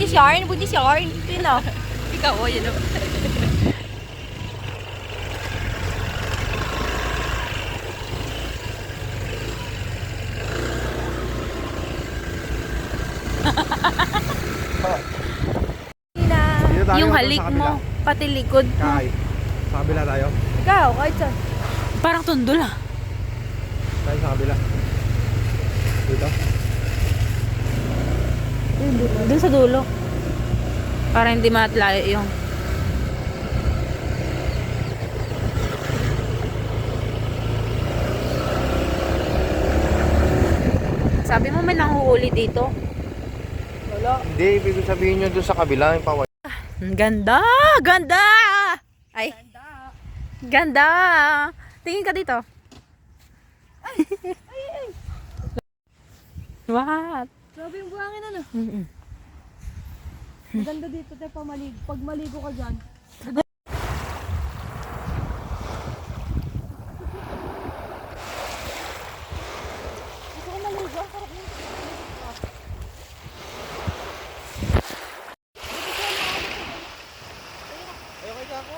buntis yarn. Buntis yarn. Ito na. Ikaw, o, yun o. Yung halik mo, pati likod mo. Kay, sa kabila tayo. Ikaw, kahit saan. Parang tundol ah. Tayo sa kabila. Dito. Doon sa dulo. Para hindi matlayo yung... Sabi mo may nanguhuli dito. Wala. Hindi, ibig sabihin nyo doon sa kabila. Yung paway. Ang ganda! Ganda! Ay. Ganda! Tingin ka dito. What? Grabe yung buhangin ano. Mm-mm. Maganda dito tayo pamaligo. Pag maligo ka dyan. Gusto ko maligo. Ang sarap yung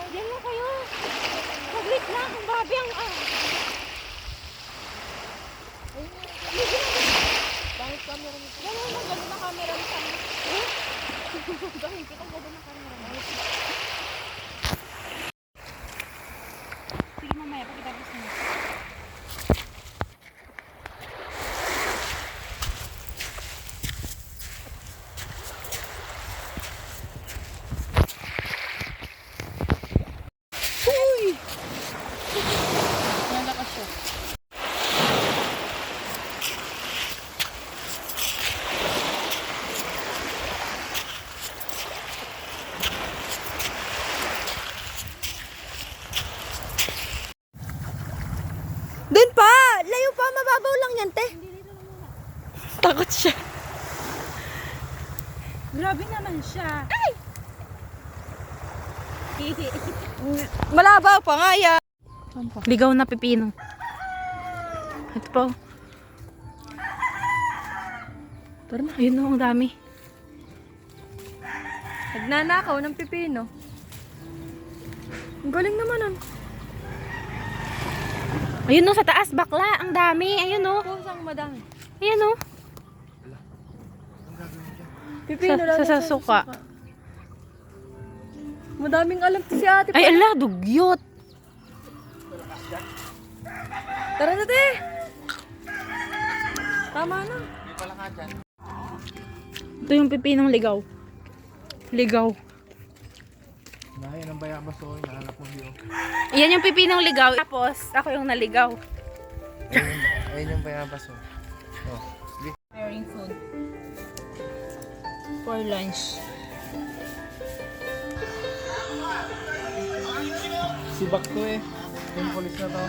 Diyan lang kayo. Saglit lang. Ang babi ang Bangit camera nito. Ganun na camera nito. Gawin kitang gano'n na camera nito. Sige mamaya, pagkatapos na. Nalakas siya. Doon pa! Layo pa! Mababaw lang yan, te. Takot siya. Grabe naman siya. Malabaw pa nga yan. Ligaw na pipino. Ito pa. Tara na, ayun na, ang dami. Nagnanakaw ng pipino. Ang galing naman nun. Ayun no, sa taas, bakla. Ang dami. Ayun no. Pusang madami. Ayun no. Pipino lang Sa suka. Madaming alam to si ate. Ay, ala, dugyot. Tara na, te. Tama na. Ito yung pipinong ligaw. Ligaw. Nahin ang bayabas o. Nahanap mo dito. Yan yung pipinong ligaw. Tapos, ako yung naligaw. Ayun yung bayabas o. Oh. Preparing food. For lunch. Sibak to eh. Yung polis na to.